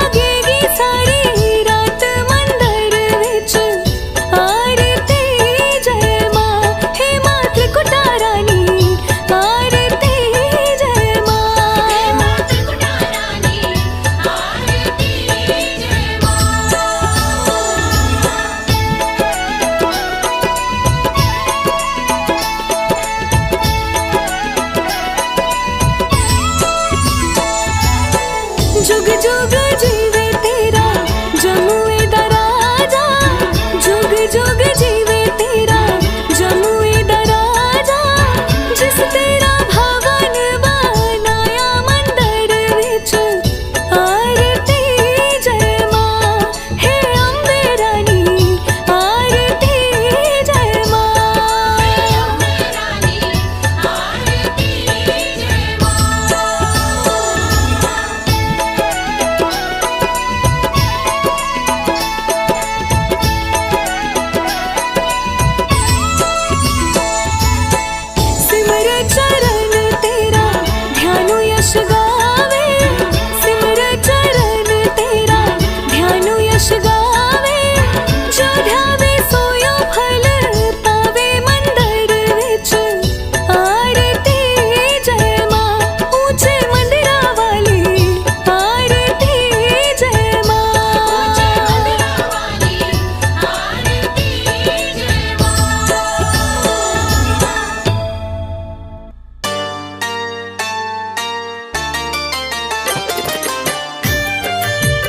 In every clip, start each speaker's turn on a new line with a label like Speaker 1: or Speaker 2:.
Speaker 1: जागेगी सारी रात मंदिर विच आरती जय मां। हे मां त्रिकुटा रानी आरती जय मां। हे मां त्रिकुटा रानी आरती जय मां। जुग जुग जीवे तेरा जमुए दा राजा। जुग जुग जीवे तेरा जमुए दा राजा। जिस तेरा भवन बनाया मंदिर विच आरती जय मां। हे अम्बे रानी आरती जय मां। हे अम्बे रानी आरती जय मां। सिमर चरण तेरा ध्यानु यश गावे। सिमर चरण तेरा ध्यानु यश गावे। जो ध्यावे सोयो फल पावे मंदिर विच आरती जय मां। ऊंचे मंदिरा वाली आरती जय मां। ऊंचे मंदिरा वाली आरती जय मां।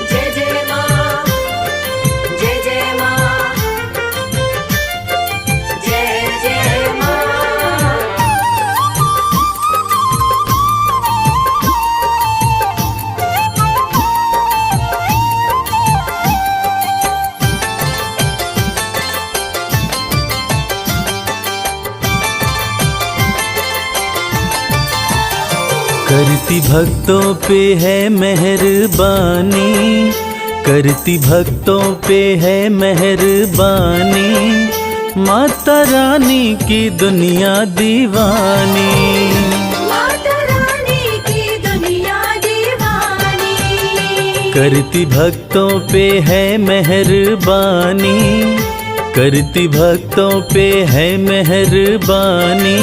Speaker 2: जय जय मां, जय जय मां, जय जय मां।
Speaker 3: करती भक्तों पे है मेहरबानी। करती भक्तों पे है मेहरबानी। माता रानी की दुनिया दीवानी।
Speaker 2: माता रानी की दुनिया दीवानी।
Speaker 3: करती भक्तों पे है मेहरबानी। करती भक्तों पे है मेहरबानी।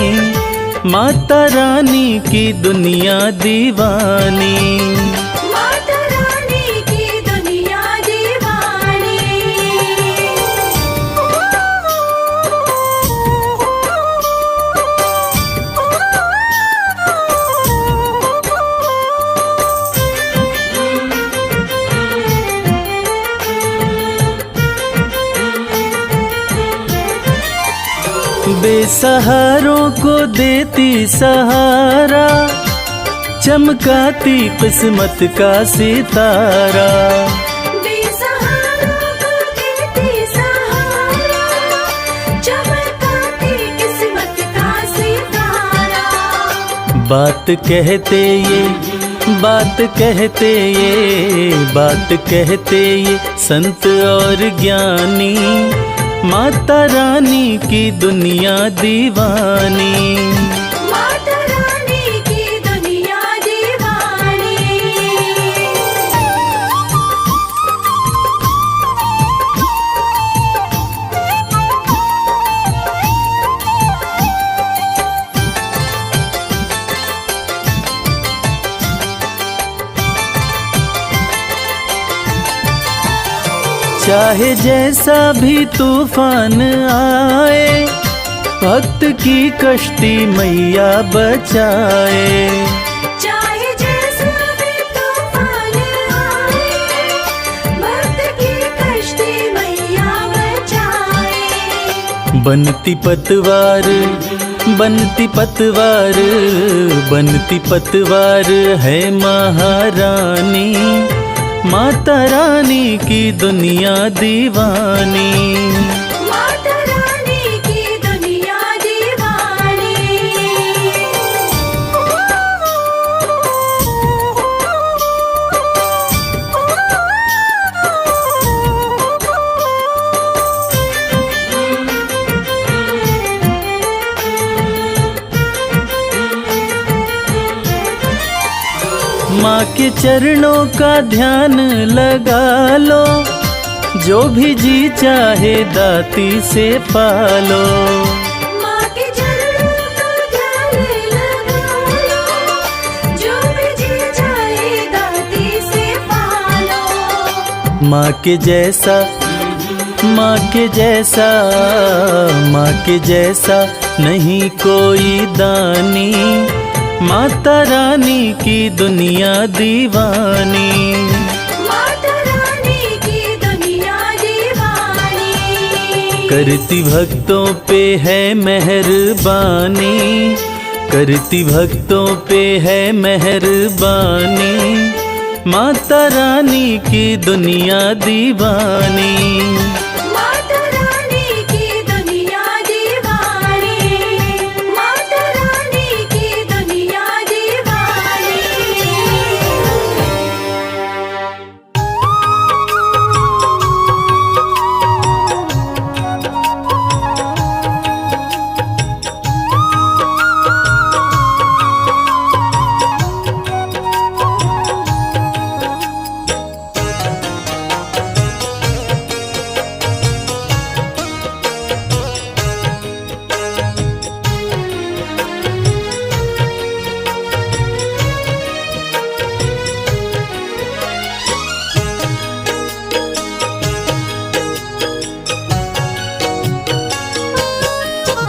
Speaker 3: माता रानी की दुनिया दीवानी।
Speaker 2: माता रानी की दुनिया दीवानी।
Speaker 3: बेसहारों को देती सहारा। चमकाती किस्मत का सितारा।
Speaker 2: बेसहारों को देती सहारा। चमकाती किस्मत का सितारा।
Speaker 3: बात कहते ये बात कहते ये बात कहते ये संत और ज्ञानी। माता रानी की दुनिया दीवानी।
Speaker 2: माता रानी की दुनिया दीवानी।
Speaker 3: चाहे जैसा भी तूफान आए। भक्त की कश्ती मैया बचाए।
Speaker 2: चाहे जैसा भी तूफान आए। भक्त की कश्ती मैया बचाए।
Speaker 3: बनती पतवार बनती पतवार बनती पतवार है महारानी। माता रानी की दुनिया दीवानी।
Speaker 2: माता रानी की दुनिया दीवानी।
Speaker 3: माँ के चरणों का ध्यान लगा लो, जो भी जी चाहे दाती से पालो।
Speaker 2: माँ के चरणों का ध्यान लगा लो, जो भी जी चाहे दाती से पालो।
Speaker 3: माँ के जैसा, माँ के जैसा, माँ के जैसा नहीं कोई दानी, माता रानी की दुनिया दीवानी।
Speaker 2: माता रानी की दुनिया दीवानी।
Speaker 3: करती भक्तों पे है मेहरबानी, करती भक्तों पे है मेहरबानी, माता रानी की दुनिया दीवानी।
Speaker 2: माता रानी की दुनिया दीवानी। माता रानी की दुनिया दीवानी।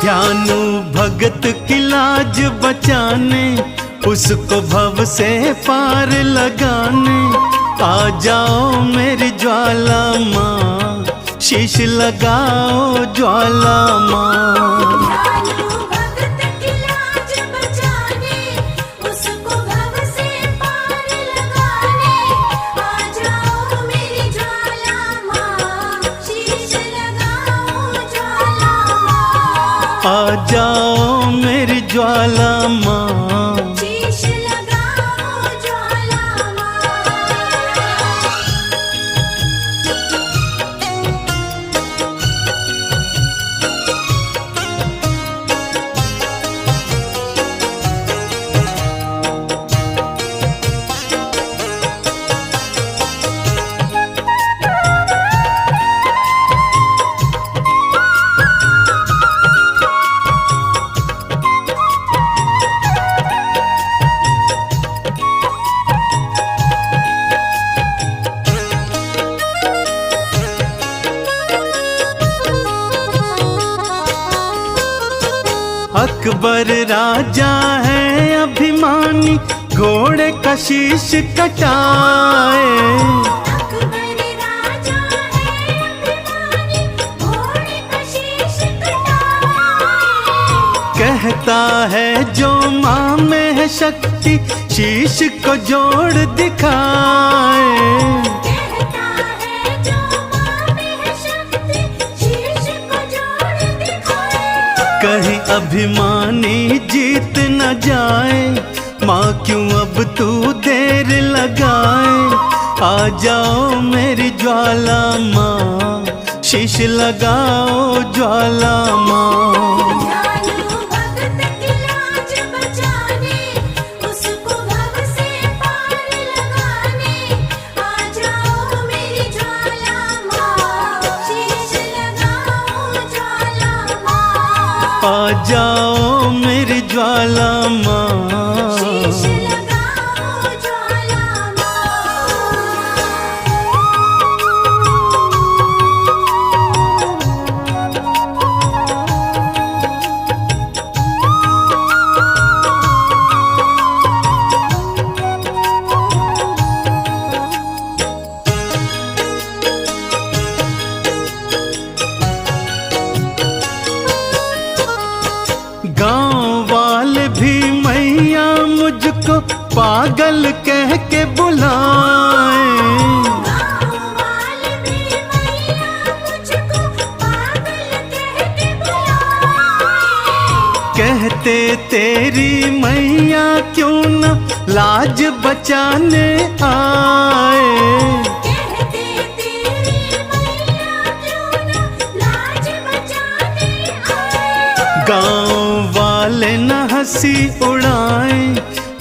Speaker 3: ध्यानु भगत की लाज बचाने, उसको भव से पार लगाने, आ जाओ मेरी ज्वाला माँ, शीश लगाओ ज्वाला माँ।
Speaker 2: ध्यानु भगत की लाज बचाने, उसको भव से पार लगाने, आ जाओ मेरी ज्वाला माँ, शीश लगाओ ज्वाला माँ।
Speaker 3: आ जाओ मेरी ज्वाला माँ,
Speaker 2: शीश लगाओ ज्वाला माँ।
Speaker 3: अकबर राजा है अभिमानी, घोड़े का शीश कटाए।
Speaker 2: अकबर राजा है अभिमानी, घोड़े का शीश कटाए।
Speaker 3: कहता है जो माँ में है शक्ति, शीश को जोड़ दिखाए।
Speaker 2: कहता है जो माँ में है शक्ति, शीश को जोड़ दिखाए।
Speaker 3: कहीं अभिमानी जीत न जाए, माँ क्यों अब तू देर लगाए। आ जाओ मेरी ज्वाला माँ, शीश लगाओ ज्वाला माँ।
Speaker 2: ध्यानु भगत की लाज बचाने, उसको भव से पार लगाने, आ जाओ मेरी ज्वाला माँ, शीश लगाओ ज्वाला माँ।
Speaker 3: आ जाओ मेरी ज्वाला माँ,
Speaker 2: शीश लगाओ ज्वाला माँ।
Speaker 3: गांव वाले भी मैया मुझको पागल कह के बुलाए।
Speaker 2: गाँव वाले भी मैया मुझको पागल कह के बुलाए।
Speaker 3: कहते तेरी मैया क्यों न लाज बचाने आए।
Speaker 2: कहते तेरी मैया क्यों न लाज बचाने आए।
Speaker 3: गांव वाले न हंसी उड़ाए,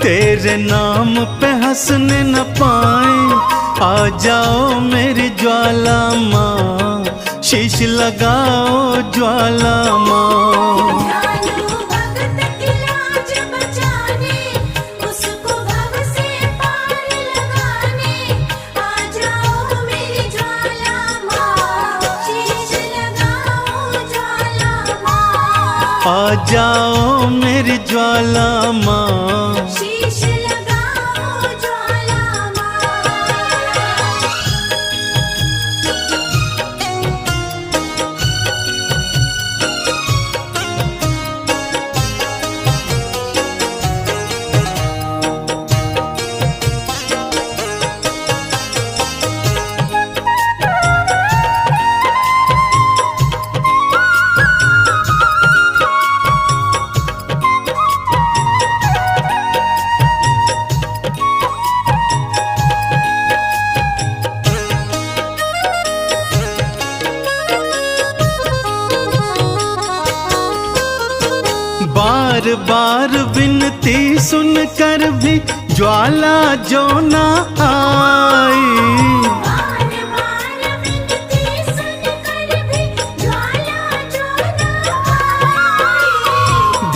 Speaker 3: तेरे नाम पे हंसने न पाए, आ जाओ मेरी ज्वाला माँ, शीश लगाओ ज्वाला माँ।
Speaker 2: दयालु भगत की लाज बचाने, उसको भव से पार लगाने, आ जाओ मेरी ज्वाला माँ, शीश लगाओ ज्वाला माँ।
Speaker 3: आ जाओ मेरी ज्वाला माँ,
Speaker 2: शीश लगाओ ज्वाला माँ।
Speaker 3: बार बार विनती सुनकर भी ज्वाला जो ना आई,
Speaker 2: बार बार विनती सुनकर भी ज्वाला जो न आई।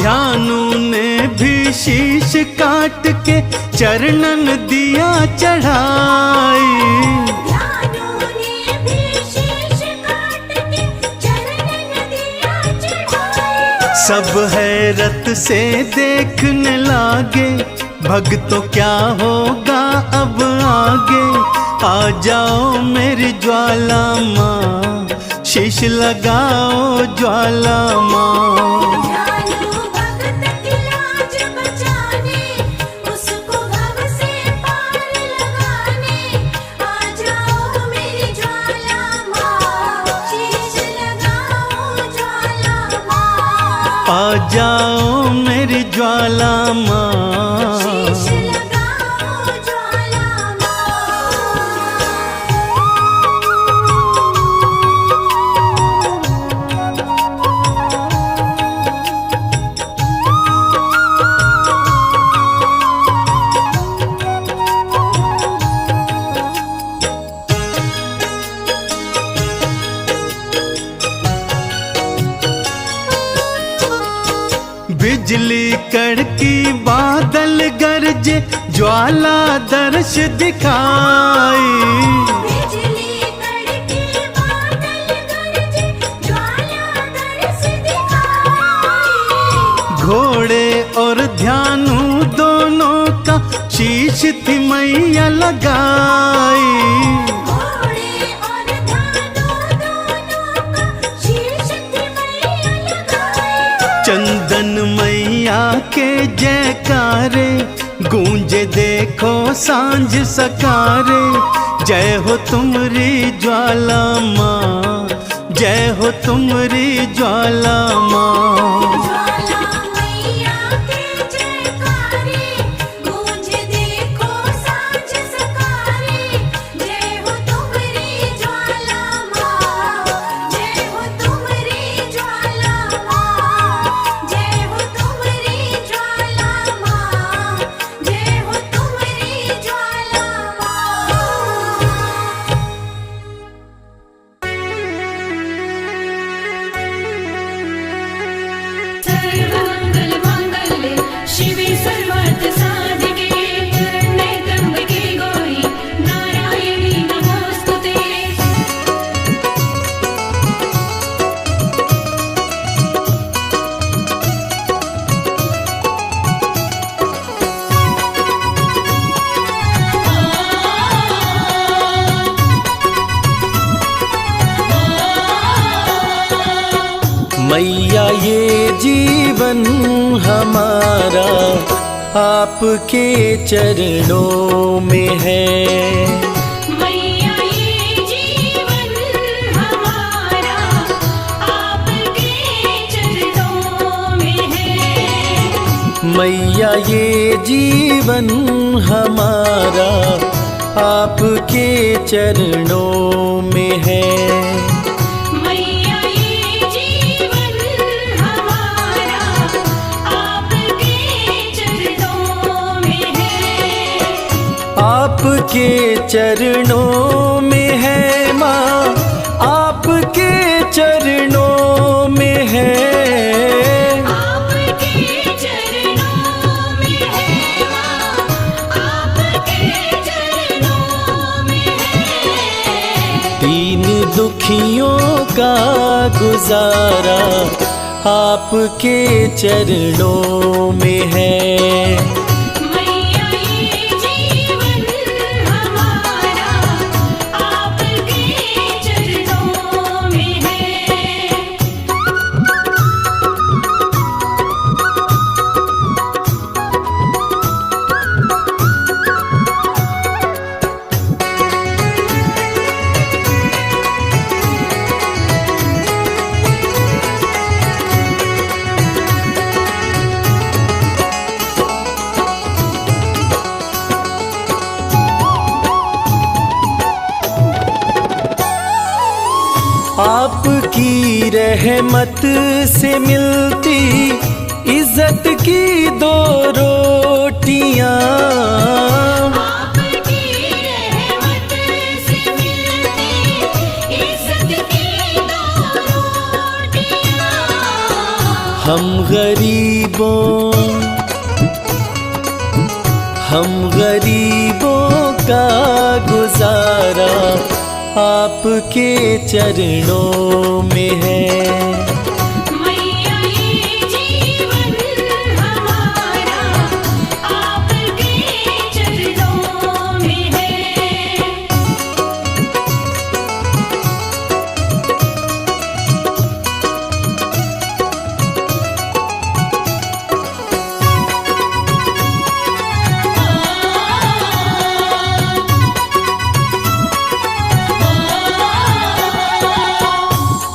Speaker 3: ध्यानु ने भी शीश काट के चरणन दिया चढ़ाई।
Speaker 2: ध्यानु ने भी शीश काट के चरणन दिया चढ़ाई।
Speaker 3: सब हैरत से देखने लागे, भक्तों क्या होगा अब आगे। आ जाओ मेरी ज्वाला माँ, शीश लगाओ ज्वाला माँ।
Speaker 2: दयालु भगत की लाज बचाने, उसको भव से पार लगाने, आ जाओ मेरी ज्वाला माँ, शीश लगाओ ज्वाला माँ।
Speaker 3: आ जाओ मेरी ज्वाला माँ,
Speaker 2: शीश लगाओ ज्वाला
Speaker 3: बिजली कड़की बादल गरजे, ज्वाला दर्श दिखाई।
Speaker 2: बिजली कड़की बादल गरजे, ज्वाला दर्श दिखाई।
Speaker 3: घोड़े और ध्यानु दोनों का शीश थी मैया लगाई।
Speaker 2: घोड़े और ध्यानु दोनों का शीश थी मैया लगाई।
Speaker 3: चंदन मैया के जयकारे गूंजे देखो सांझ सकारे। जय हो तुमरी ज्वाला माँ, जय हो तुमरी ज्वाला माँ।
Speaker 2: ज्वाला मैया के जयकारे, गूंजे देखो सांझ सकारे। जय हो तुमरी ज्वाला माँ, जय हो तुमरी ज्वाला माँ। जय हो तुमरी ज्वाला माँ, जय हो तुमरी ज्वाला माँ।
Speaker 4: सर्वमंगल मांगल्ये शिवे सर्वार्थ साधिके, त्र्यंबके गौरी नारायणी नमोस्तुते।
Speaker 3: मैया ये जीवन हमारा आपके चरणों में है।
Speaker 4: मैया ये जीवन हमारा आपके चरणों में है।
Speaker 3: मैया ये जीवन हमारा आपके चरणों में है।
Speaker 4: मैया ये जीवन हमारा आपके चरणों में
Speaker 3: आपके चरणों में है माँ, आपके चरणों में है।
Speaker 4: आपके चरणों में है माँ, आपके चरणों में है।
Speaker 3: दीन दुखियों का गुजारा आपके चरणों में है।
Speaker 4: मैया ये जीवन हमारा आपके चरणों में है।
Speaker 3: आपकी रहमत से मिलती इज्जत की दो रोटियां।
Speaker 4: आपकी रहमत से मिलती इज्जत की दो रोटियां।
Speaker 3: हम गरीबों का गुजारा आपके चरणों में है।
Speaker 4: मैया ये जीवन हमारा आपके चरणों में है।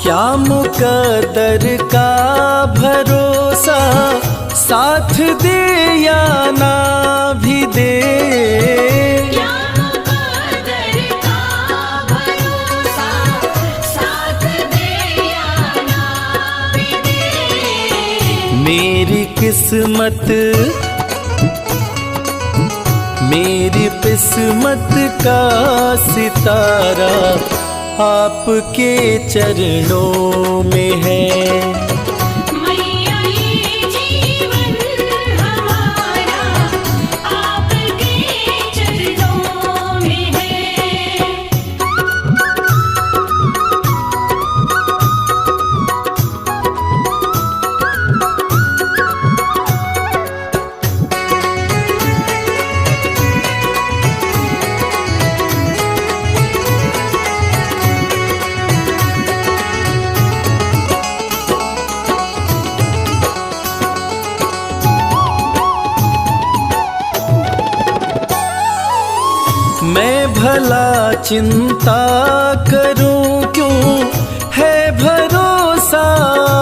Speaker 3: क्या मुकद्दर का भरोसा, साथ दे या ना भी दे।
Speaker 4: क्या मुकद्दर का भरोसा, साथ दे या ना भी दे।
Speaker 3: मेरी किस्मत का सितारा आपके चरणों में है।
Speaker 4: मैया ये जीवन हमारा आपके चरणों में है।
Speaker 3: मैं भला चिंता करूं क्यों, है भरोसा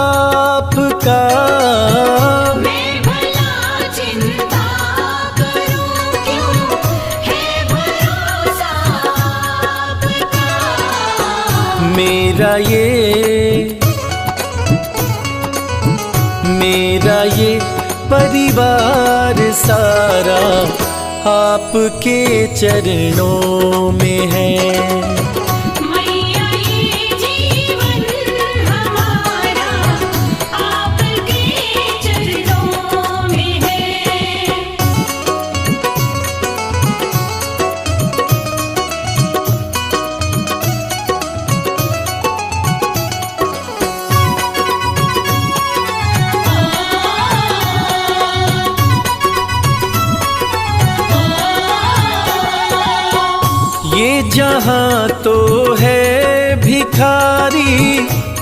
Speaker 3: आपका।
Speaker 4: मैं भला चिंता करूं क्यों, है भरोसा आपका।
Speaker 3: मेरा ये परिवार सारा आपके चरणों में है।
Speaker 4: मैया ये जीवन हमारा आपके चरणों में है।
Speaker 3: ये जहां तो है भिखारी,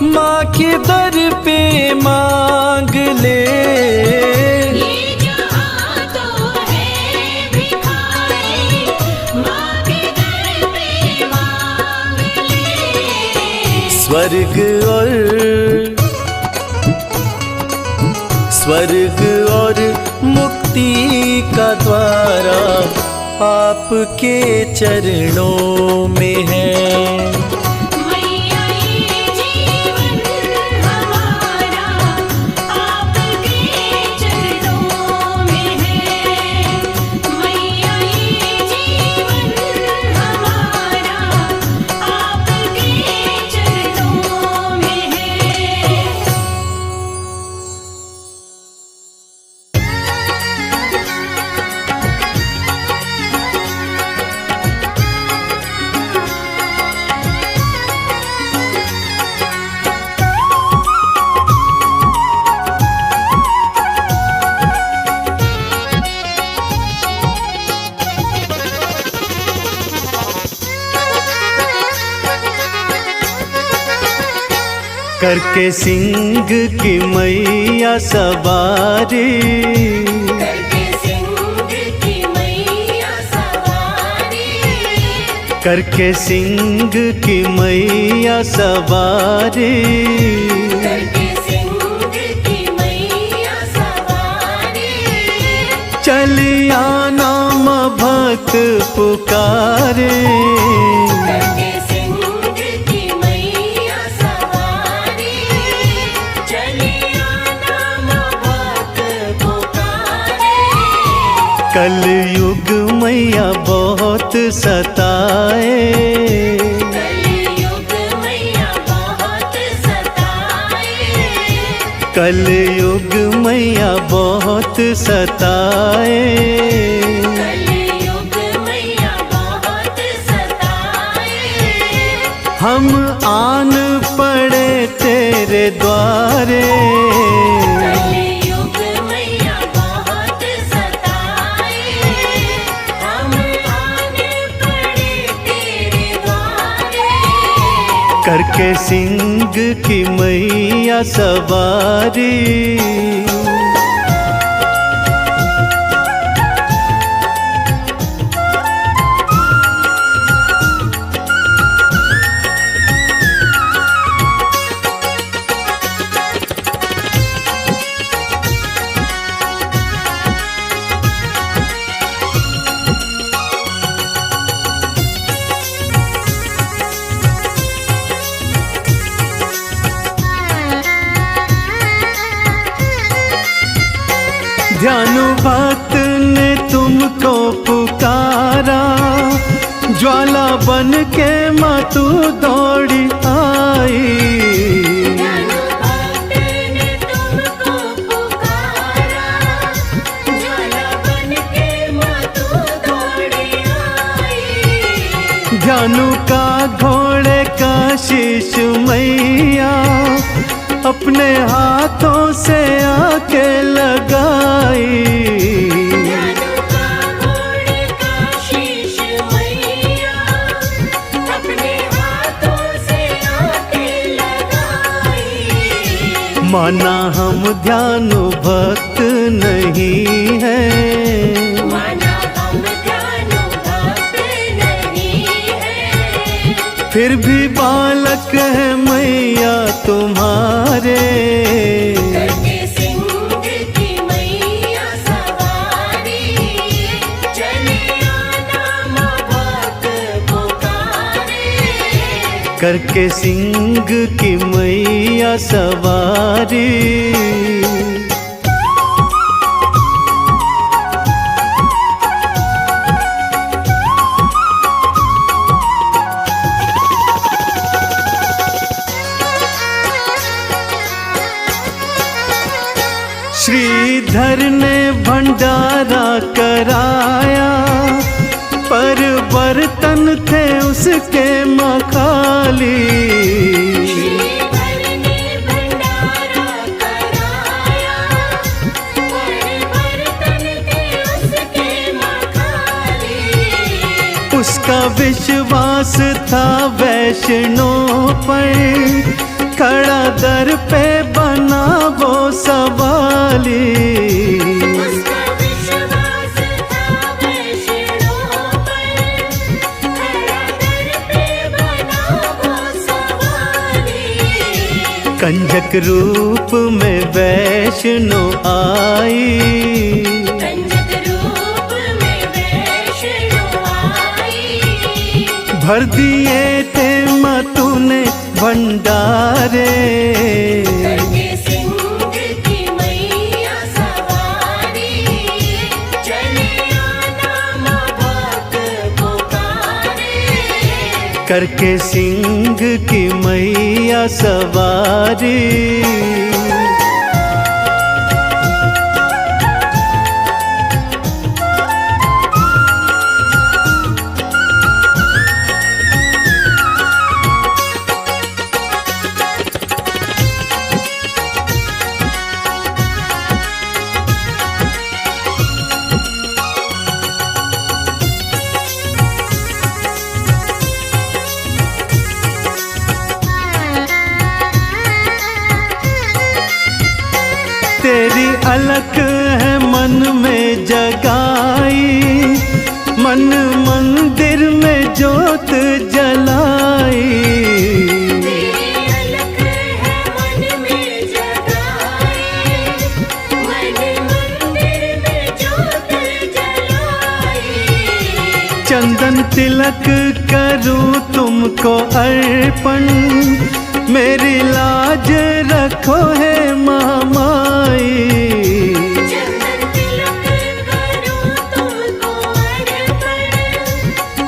Speaker 3: माँ के दर पे मांग ले।
Speaker 4: ये जहां तो है भिखारी, माँ के दर पे मांग ले।
Speaker 3: स्वर्ग और मुक्ति का द्वारा आपके चरणों में है।
Speaker 4: मैया ये जीवन हमारा आपके चरणों में है। मैया ये जीवन
Speaker 3: करके सिंह की मैया सवारी,
Speaker 4: करके सिंह की मैया सवारी,
Speaker 3: करके सिंह की मैया सवारी।
Speaker 4: करके सिंह की मैया सवारी,
Speaker 3: चलिया नाम भक्त पुकारे,
Speaker 4: करके सिंह की मैया सवारी, चलिया नाम भक्त पुकारे।
Speaker 3: कलयुग मैया बहुत सताए,
Speaker 4: कलयुग मैया बहुत सताए,
Speaker 3: कलयुग मैया बहुत सताए।
Speaker 4: कलयुग मैया बहुत सताए।
Speaker 3: हम आन पड़े तेरे द्वारे,
Speaker 4: कलयुग मैया बहुत सताए। हम आने पड़े तेरे द्वारे,
Speaker 3: करके सिंह की मैया सवारी। ध्यानु भक्त ने तुमको पुकारा, ज्वाला बन के माँ तू दौड़ी आई।
Speaker 4: ज्ञानु भक्त ने तुमको पुकारा, ज्वाला बन के माँ तू दौड़ी आई।
Speaker 3: ध्यानु का घोड़े का शीश मैया अपने हाथों से आके लगाई।
Speaker 4: ज्ञानु का घोड़े का शीश मैया अपने हाथों से आके लगाई।
Speaker 3: माना हम ध्यानु भक्त नहीं है,
Speaker 4: माना हम ज्ञानु भक्त नहीं है,
Speaker 3: फिर भी बालक है मैया तुम्हारे।
Speaker 4: करके सिंह की मैया सवारी, चलिया नाम भक्त पुकारे।
Speaker 3: करके सिंह की मैया सवारी। श्रीधर ने भंडारा कराया, पर बर्तन थे उसके मखाली।
Speaker 4: श्रीधर ने भंडारा कराया, पर बर्तन थे उसके मखाली।
Speaker 3: उसका विश्वास था वैष्णव पर, खड़ा दर पे बना वो सवाली।
Speaker 4: उसका विश्वास था वैष्णव पर, खड़ा दर पे बना वो सवारी।
Speaker 3: कंजक रूप में वैष्णव आई,
Speaker 4: कंजक रूप में वैष्णव आई।
Speaker 3: भर दिए थे माँ तूने भंडारे।
Speaker 4: करके सिंह की मैया सवारी, चलिया नाम भक्त पुकारे।
Speaker 3: करके सिंह की मैया सवारी। तेरी अलख है मन में जगाई, मन मंदिर में जोत जलाई।
Speaker 4: तेरी अलख है मन में जगाई, मन मंदिर में जोत जलाई।
Speaker 3: चंदन तिलक करूं तुमको अर्पण, मेरी लाज रखो है मामाई।
Speaker 4: चंदन तिलक करूं तुमको अर्पण,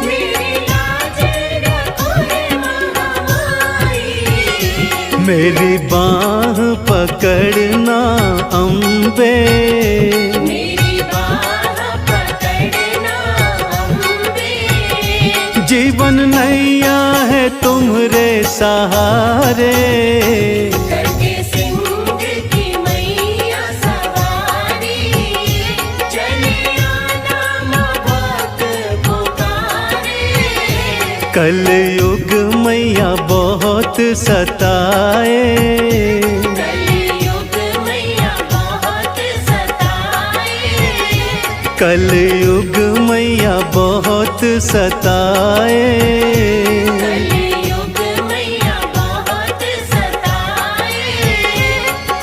Speaker 4: मेरी लाज रखो है महामाई।
Speaker 3: मेरी बाह पकड़ना अम्बे,
Speaker 4: मेरी बाह पकड़ना अम्बे।
Speaker 3: जीवन नैया है तुम्हारे सहारे।
Speaker 4: करके सिंह की मैया सवारी, चले आना माँ भक्त पुकारे।
Speaker 3: कलयुग मैया बहुत सताए,
Speaker 4: कलयुग मैया बहुत सताए।
Speaker 3: कलयुग मैया बहुत सताए।
Speaker 4: कलयुग मैया बहुत सताए।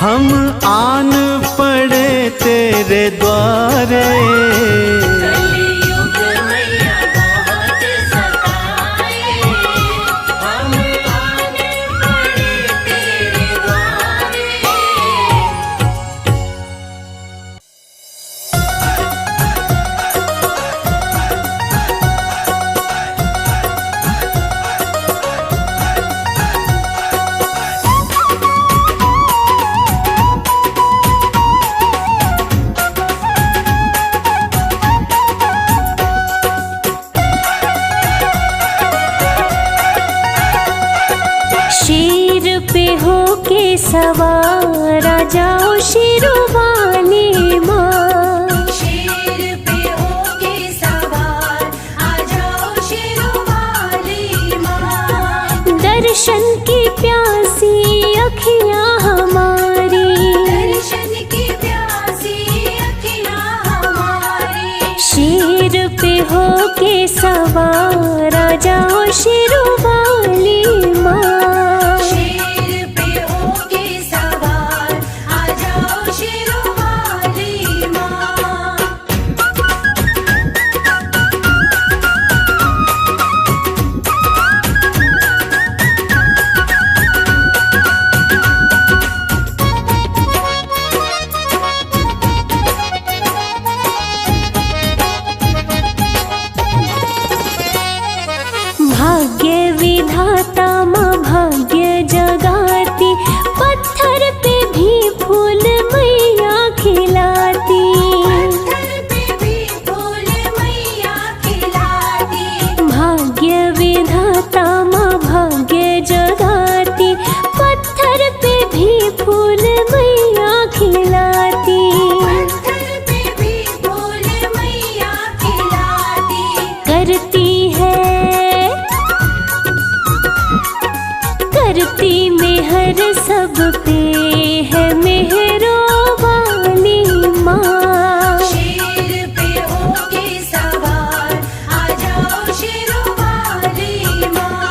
Speaker 3: हम आन पड़े तेरे द्वारे,
Speaker 4: कलयुग मैया बहुत सताए। हम आने पड़े तेरे द्वारे।
Speaker 1: शेर पे हो के सवार आ जाओ शिरोवाली माँ।
Speaker 2: शेर पे होके सवार आ जाओ शिरोवाली माँ।
Speaker 1: दर्शन की प्यासी अखियाँ हमारी,
Speaker 2: दर्शन की प्यासी अखियाँ हमारी।
Speaker 1: शेर पे हो के सवार आ जाओ शिरोवाली माँ।
Speaker 2: शेर पे होके सवार आ जाओ शिरोवाली माँ।
Speaker 1: भाग्य विधाता माँ भाग्य जगाती, पत्थर पे भी फूल मैया खिलाती।
Speaker 2: पत्थर पे भी फूल मैया खिलाती।
Speaker 1: भाग्य विधाता माँ भाग्य जगाती, पत्थर पे भी फूल मैया खिलाती।
Speaker 2: पत्थर पे भी फूल मैया खिलाती।
Speaker 1: करती में हर सब पे है मेहरो वाली माँ।
Speaker 2: शेर पे होके सवार आ जाओ शिरोवाली माँ।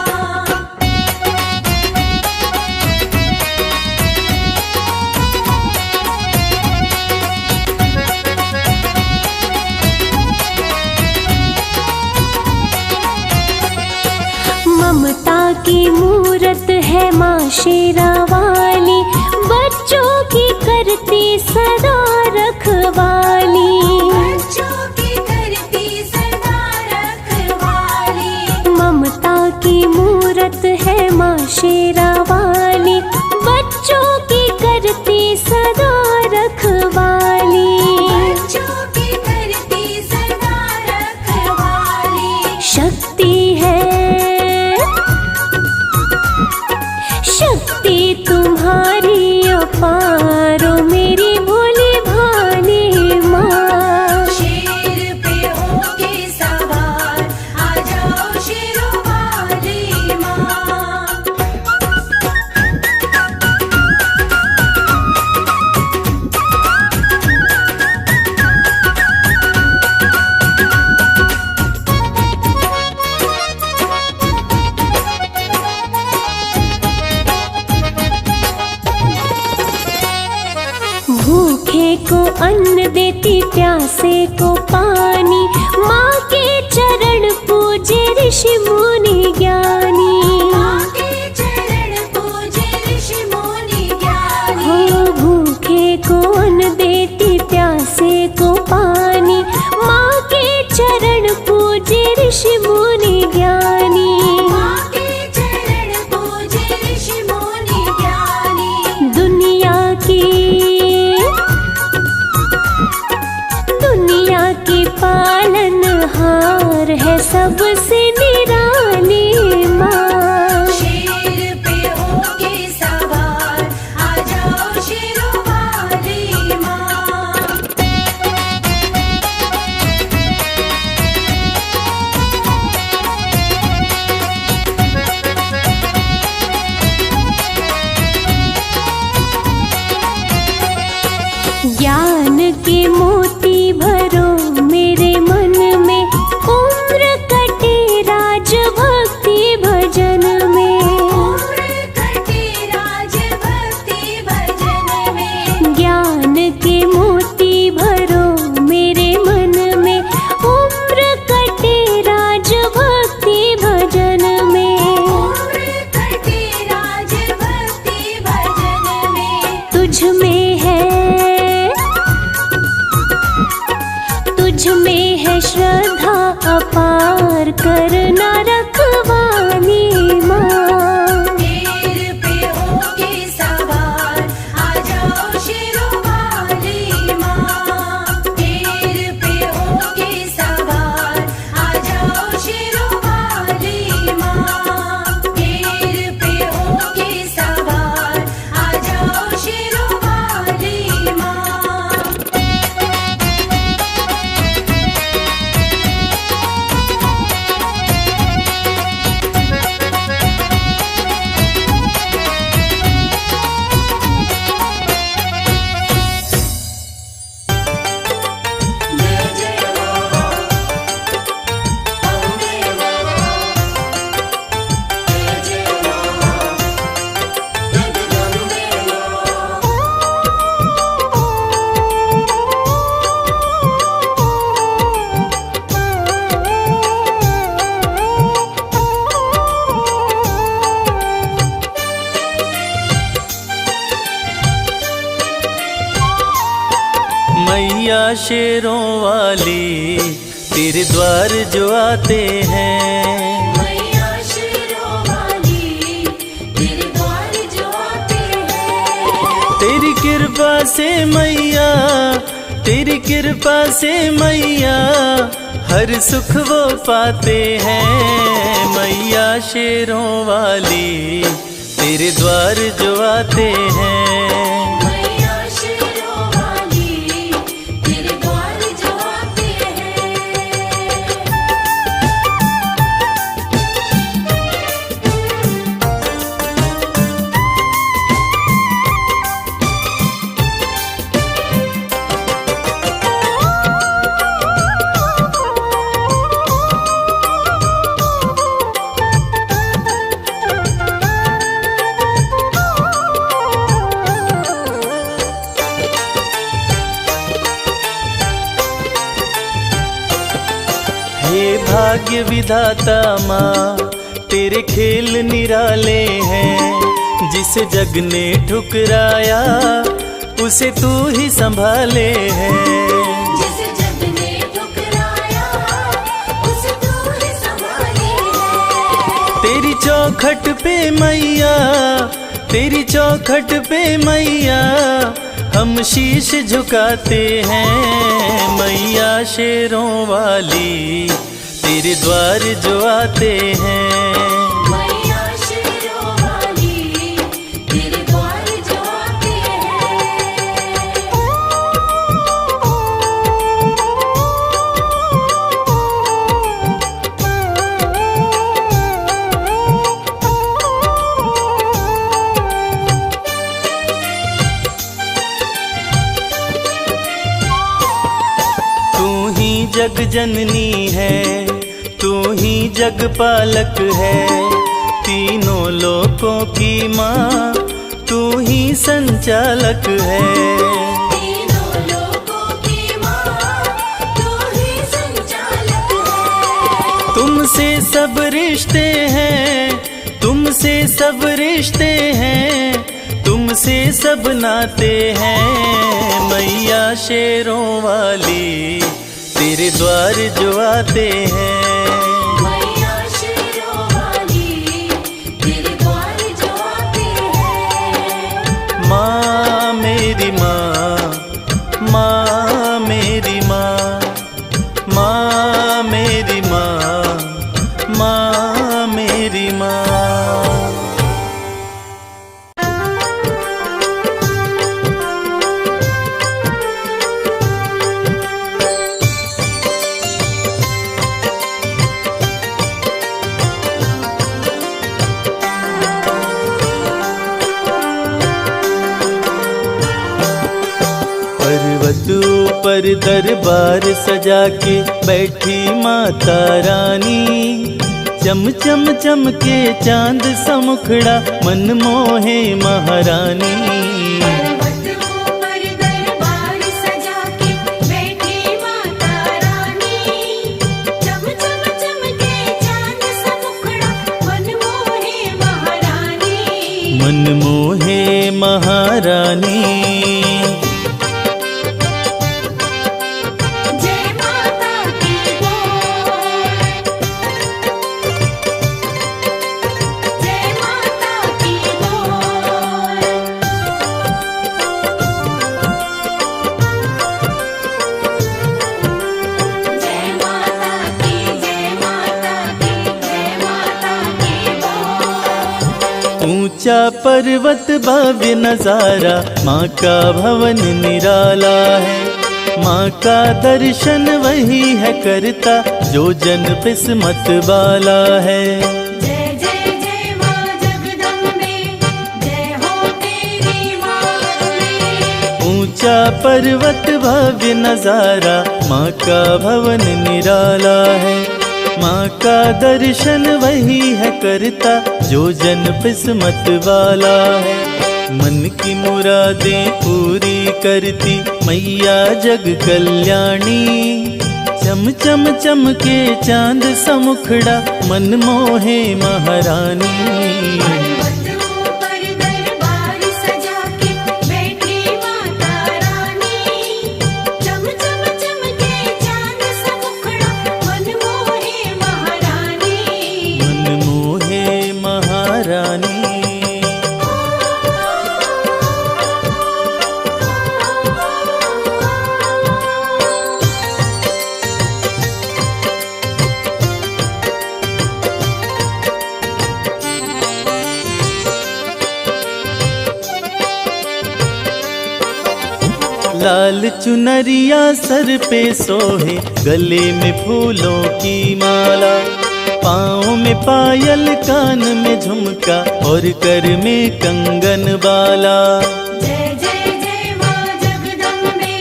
Speaker 1: ममता की मूरत है माँ शेरावाली, बच्चों की करती सदा रखवाली।
Speaker 2: बच्चों की करती सदा रखवाली।
Speaker 1: ममता की मूरत है माँ शेरावाली, बच्चों की करती सदा रखवाली।
Speaker 2: बच्चों की करती सदा रखवाली।
Speaker 1: शक्ति है, शक्ति तुम्हारी अपारो मेरी भोली भाली माँ।
Speaker 2: शेर पे होके सवार आ जाओ शिरोवाली माँ।
Speaker 1: भूखे को अन्न देती, प्यासे को पानी। माँ के चरण पूजे ऋषि मुनि ज्ञानी।
Speaker 2: माँ के चरण पूजे ऋषि मुनि ज्ञानी।
Speaker 1: हो भूखे को अन्न देती, प्यासे को पानी। माँ के चरण पूजे ऋषि मुनि ज्ञानी।
Speaker 2: माँ के चरण पूजे ऋषि मुनि ज्ञानी।
Speaker 1: दुनिया की पालनहार है सबसे निराली माँ।
Speaker 2: शेर पे होके सवार, आ जाओ शेरों वाली माँ।
Speaker 1: ज्ञान के मोती भरो मेरे मन में, उम्र कटे राज भक्ति भजन में।
Speaker 2: उम्र कटे राज भक्ति भजन में।
Speaker 1: ज्ञान के मोती भरो मेरे मन में, उम्र कटे राज भक्ति भजन में।
Speaker 2: उम्र कटे राज भक्ति भजन में।
Speaker 1: तुझ में है श्रद्धा अपार, करना रखवाली माँ।
Speaker 2: शेर पे होके सवार, आ जाओ शेरों वाली माँ। शेर पे होके सवार, आ जाओ शेरों वाली माँ। शेर पे होके सवार, आ जाओ शेरों वाली माँ। जय जय हो अम्बे हो, जय जय हो जगदम्बे हो।
Speaker 3: मैया शेरों वाली तेरे द्वार जो आते हैं।
Speaker 2: मैया शेरों वाली, तेरे द्वार जो आते हैं।
Speaker 3: तेरी कृपा से मैया, तेरी कृपा से मैया, हर सुख वो पाते हैं। मैया शेरों वाली तेरे द्वार जो आते हैं।
Speaker 2: मैया शेरों वाली, तेरे द्वार जो आते हैं।
Speaker 3: हे भाग्य विधाता माँ, तेरे खेल निराले हैं। जिस जग ने ठुकराया उसे तू ही संभाले हैं।
Speaker 2: जिस जग ने ठुकराया, उसे तू ही संभाले है।
Speaker 3: तेरी चौखट पे मैया, तेरी चौखट पे मैया, हम शीश झुकाते हैं। मैया शेरों वाली तेरे द्वार जो आते हैं।
Speaker 2: मैया शेरों वाली, तेरे द्वार जो आते हैं।
Speaker 3: जग जननी है, तू ही जग पालक है। तीनों लोकों की माँ, तू ही संचालक है।
Speaker 2: तीनों
Speaker 3: तुमसे सब रिश्ते हैं, तुमसे सब रिश्ते हैं, तुमसे सब नाते हैं। मैया शेरों वाली तेरे द्वार जो आते हैं।
Speaker 2: मैया शेरों वाली तेरे द्वार जो आते हैं।
Speaker 3: माँ मेरी माँ, माँ मेरी माँ, माँ मेरी माँ, माँ मेरी माँ। पर्वत ऊपर दरबार सजा के बैठी माता रानी। चम चम चमके चांद सा मुखड़ा मन मोहे महारानी।
Speaker 2: पर्वत ऊपर दरबार सजा के बैठी माता रानी। चम चम चमके चांद सा मुखड़ा मन मोहे महारानी।
Speaker 3: मन मोहे महारानी।
Speaker 2: जय माता की बोल, जय माता की बोल। जय माता की, जय माता की, जय माता की बोल।
Speaker 3: ऊंचा पर्वत भव्य नजारा, माँ का भवन निराला है। माँ का दर्शन वही है करता जो जन किस्मत वाला है।
Speaker 2: जय जय जय माँ जगदम्बे, जय हो तेरी माँ।
Speaker 3: ऊंचा पर्वत भव्य नजारा, माँ का भवन निराला है। माँ का दर्शन वही है करता जो जन किस्मत वाला है। मन की मुरादें पूरी करती मैया जग कल्याणी। चम चम चमके चांद सा मुखड़ा मन मोहे महारानी।
Speaker 2: पर्वत ऊपर दरबार सजा के बैठी माता रानी। चम चम चमके चांद सा मुखड़ा मन मोहे महारानी।
Speaker 3: मन मोहे महारानी। लाल चुनरिया सर पे सोहे, गले में फूलों की माला। पाँव में पायल, कान में झुमका और कर में कंगन बाला।
Speaker 2: जय जय जय माँ जगदम्बे,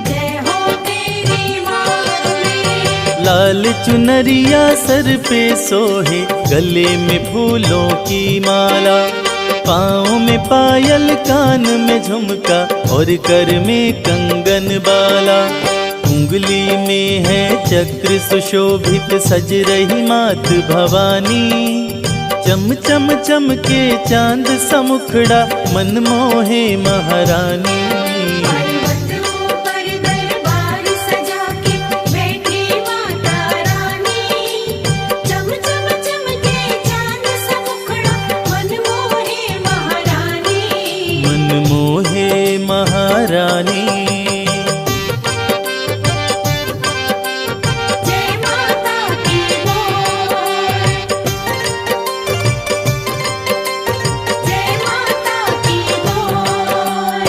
Speaker 2: जय हो तेरी माँ।
Speaker 3: लाल चुनरिया सर पे सोहे, गले में फूलों की माला। पाँव में पायल, कान में झुमका और कर में कंगन बाला। उंगली में है चक्र सुशोभित, सज रही मात भवानी। चम चम चमके चांद सा मुखड़ा मन मोहे महारानी।
Speaker 2: पर्वत ऊपर दरबार सजा के बैठी माता रानी। चम चम चमके चांद सा मुखड़ा मन मोहे महारानी।
Speaker 3: मन मोहे महारानी।
Speaker 2: जय माता की बोल, जय माता की बोल।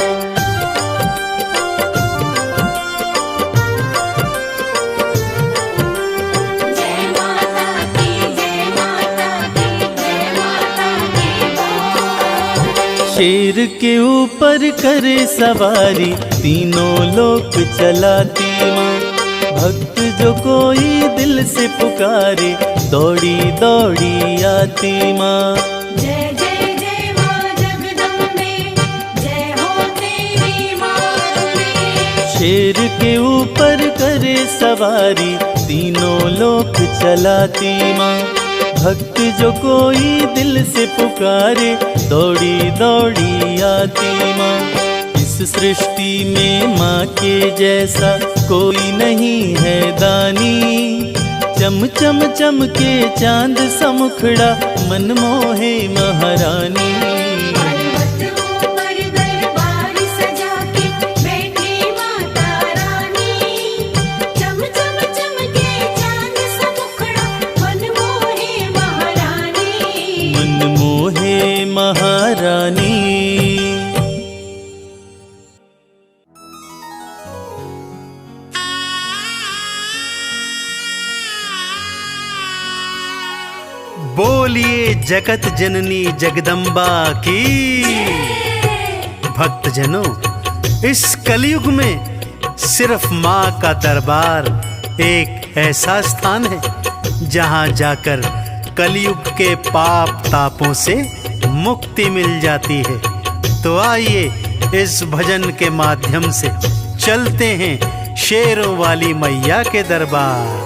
Speaker 2: जय माता की, जय माता की, जय माता की बोल।
Speaker 3: शेर के ऊपर करे सवारी, तीनों लोक चलाती माँ। भक्त जो कोई दिल से पुकारे, दौड़ी दौड़ी आती माँ।
Speaker 2: जय जय जय माँ जगदम्बे, जय हो तेरी माँ।
Speaker 3: शेर के ऊपर करे सवारी, तीनों लोक चलाती माँ। भक्त जो कोई दिल से पुकारे दौड़ी दौड़ी आती माँ। इस सृष्टि में माँ के जैसा कोई नहीं है दानी। चम चम चमके चांद सा मुखड़ा मन मोहे महारानी।
Speaker 2: पर्वतों पर दरबार सजा के बैठी माता रानी। चम चम चमके चांद सा मुखड़ा मन मोहे महारानी।
Speaker 3: मन मोहे महारानी।
Speaker 5: बोलिए जगत जननी जगदम्बा की। भक्तजनों, इस कलयुग में सिर्फ माँ का दरबार एक ऐसा स्थान है जहाँ जाकर कलयुग के पाप तापों से मुक्ति मिल जाती है। तो आइए इस भजन के माध्यम से चलते हैं शेरों वाली मैया के दरबार।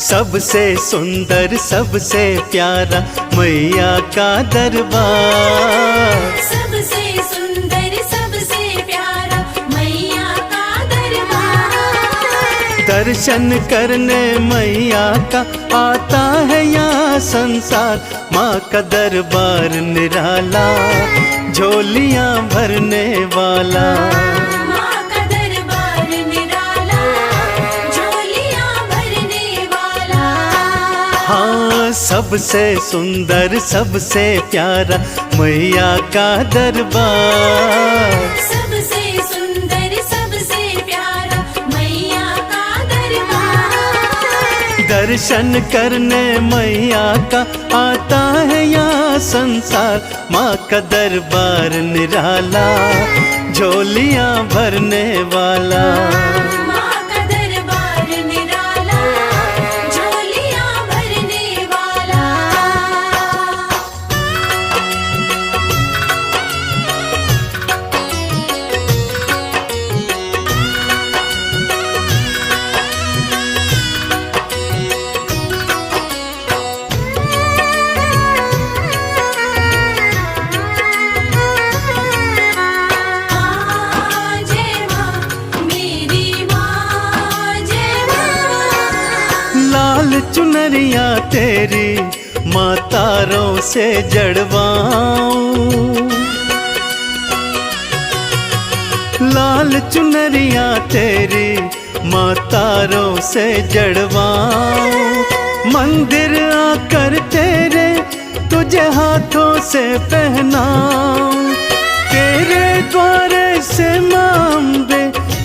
Speaker 5: सबसे सुंदर सबसे प्यारा मैया का दरबार।
Speaker 2: सबसे सुंदर सबसे प्यारा मैया का दरबार।
Speaker 5: दर्शन करने मैया का आता है यहाँ संसार। माँ का दरबार निराला झोलियाँ भरने वाला।
Speaker 2: माँ का दरबार निराला झोलियाँ भरने वाला।
Speaker 5: हाँ, सबसे सुंदर सबसे प्यारा मैया का दरबार।
Speaker 2: सबसे सुंदर सबसे प्यारा मैया का दरबार।
Speaker 5: दर्शन करने मैया का आता है यहाँ संसार। माँ का दरबार निराला झोलियाँ भरने वाला।
Speaker 2: माँ का दरबार निराला झोलियाँ भरने वाला। जय माँ मेरी माँ जय माँ।
Speaker 5: लाल चुनरिया तेरी माँ तारों से जड़वाऊं। लाल चुनरिया तेरी माँ तारों से जड़वाऊं। मंदिर आकर तेरे तुझे हाथों से पहनाऊं। तेरे द्वारे से मांबे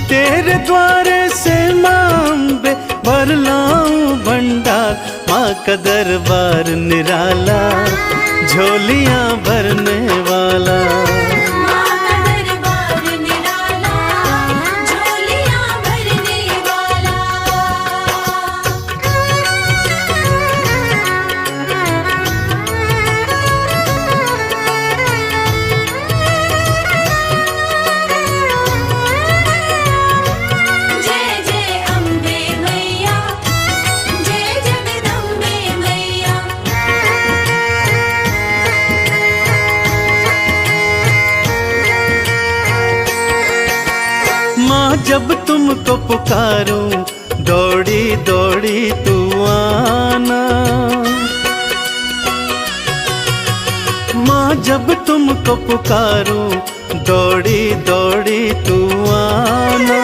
Speaker 5: तेरे द्वारे से मांबे भर लाऊं भंडार। माँ का दरबार निराला झोलियाँ भरने वाला।
Speaker 2: माँ का दरबार निराला झोलियाँ भरने वाला। जय जय अम्बे मैया जय जगदम्बे मैया।
Speaker 5: माँ जब तुमको पुकारूं दौड़ी दौड़ी तू आना। माँ जब तुमको पुकारूं दौड़ी दौड़ी तू आना।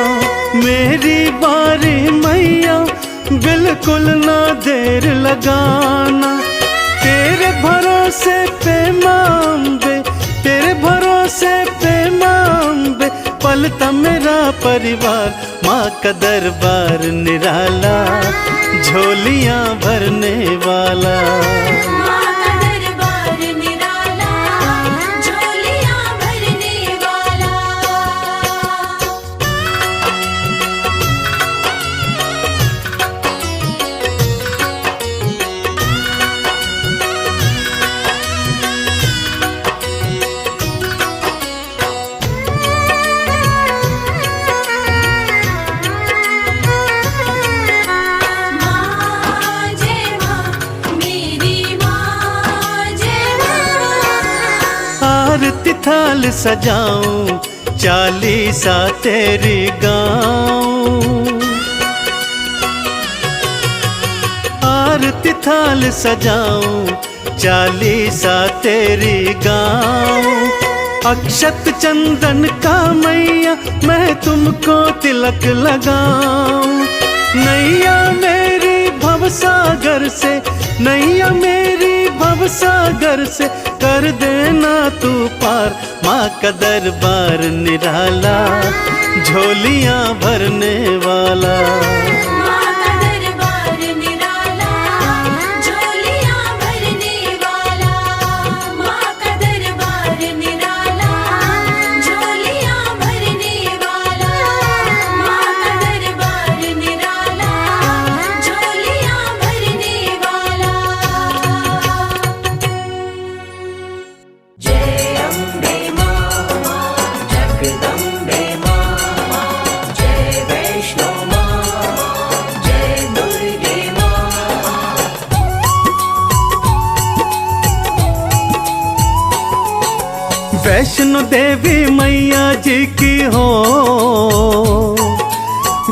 Speaker 5: मेरी बारी मैया बिल्कुल ना देर लगाना। तेरे भरोसे पे मांबे तेरे भरोसे पे मांबे पलता मेरा परिवार। माँ का दरबार निराला झोलियाँ भरने वाला।
Speaker 2: माँ का दरबार निराला झोलियाँ भरने वाला।
Speaker 3: थाल सजाऊं, चालीसा तेरी गाऊं। आरती थाल सजाऊं, चालीसा तेरी गाऊं। अक्षत चंदन का मैया मैं तुमको तिलक लगाऊं। नैया मेरी भवसागर से, नैया मेरी भवसागर से कर देना तू पार। माँ का दरबार निराला, झोलियां भरने वाला।
Speaker 2: माँ का दरबार निराला, झोलियां भरने वाला। माँ का दरबार निराला, झोलियां भरने वाला। माँ का दरबार निराला, झोलियां भरने वाला।
Speaker 4: जय अम्बे माँ, जगदम्बे माँ, जय वैष्णो माँ, जय दुर्गे माँ।
Speaker 3: वैष्णो देवी मैया जी की हो,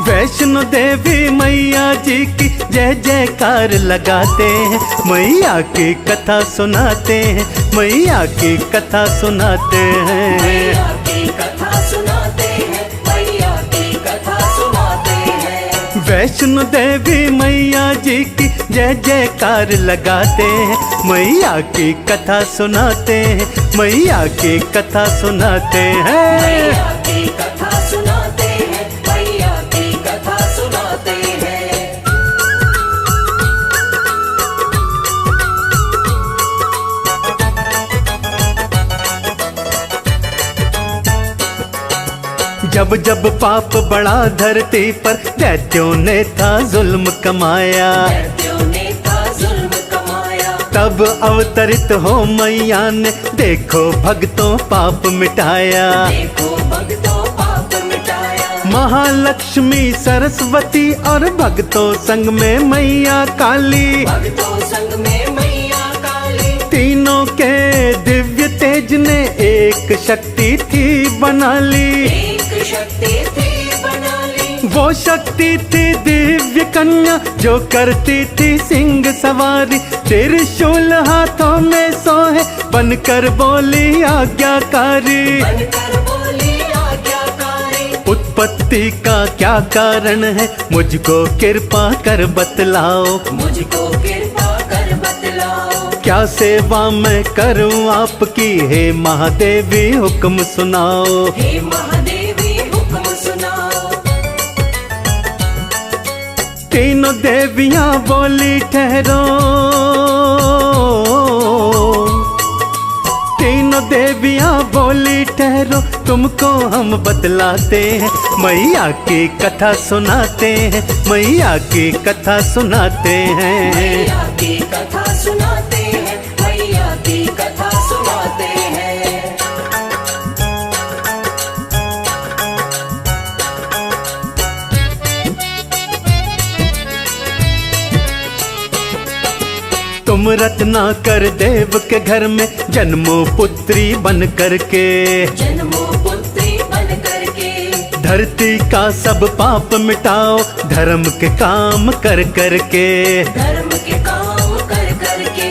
Speaker 3: वैष्णो देवी मैया जी की जय जयकार लगाते हैं। मैया की कथा सुनाते हैं, मैया की कथा सुनाते हैं।
Speaker 4: मैया की कथा सुनाते हैं, मैया की कथा सुनाते हैं।
Speaker 3: वैष्णो देवी मैया जी की जय जयकार लगाते हैं। मैया की कथा सुनाते हैं, मैया की कथा सुनाते हैं।
Speaker 4: मैया की कथा सुनाते हैं, मैया की कथा सुनाते हैं।
Speaker 3: जब जब पाप बढ़ा धरती पर, दैत्यों ने था जुल्म कमाया।
Speaker 4: दैत्यों ने था जुल्म कमाया।
Speaker 3: तब अवतरित हो मैया ने, देखो भक्तों पाप मिटाया।
Speaker 4: देखो भक्तों पाप मिटाया।
Speaker 3: महालक्ष्मी सरस्वती और भक्तों संग में मैया काली,
Speaker 4: भक्तों संग में मैया काली।
Speaker 3: तीनों के दिव्य तेज ने एक शक्ति थी बना ली।
Speaker 4: एक शक्ति थी बना ली।
Speaker 3: वो शक्ति थी दिव्य कन्या, जो करती थी सिंह सवारी। त्रिशूल हाथों में सोहे, बनकर बोली आज्ञाकारी।
Speaker 4: बनकर बोली आज्ञाकारी।
Speaker 3: उत्पत्ति का क्या कारण है, मुझको कृपा कर बतलाओ।
Speaker 4: मुझको कृपा कर बतलाओ।
Speaker 3: क्या सेवा मैं करूं आपकी, हे महादेवी हुक्म सुनाओ।
Speaker 4: हे महादेवी हुक्म सुनाओ।
Speaker 3: तीनों देवियां बोली ठहरो, तीनों देवियां बोली ठहरो, तुमको हम बतलाते हैं। मैया की कथा सुनाते हैं, मैया की कथा सुनाते हैं।
Speaker 4: मैया की कथा सुनाते हैं, मैया की कथा सुनाते हैं।
Speaker 3: तुम रत्नाकर देव के घर में जन्मो पुत्री बन करके।
Speaker 4: जन्मो पुत्री बन करके।
Speaker 3: धरती का सब पाप मिटाओ, धर्म के काम कर करके।
Speaker 4: धर्म के काम कर करके।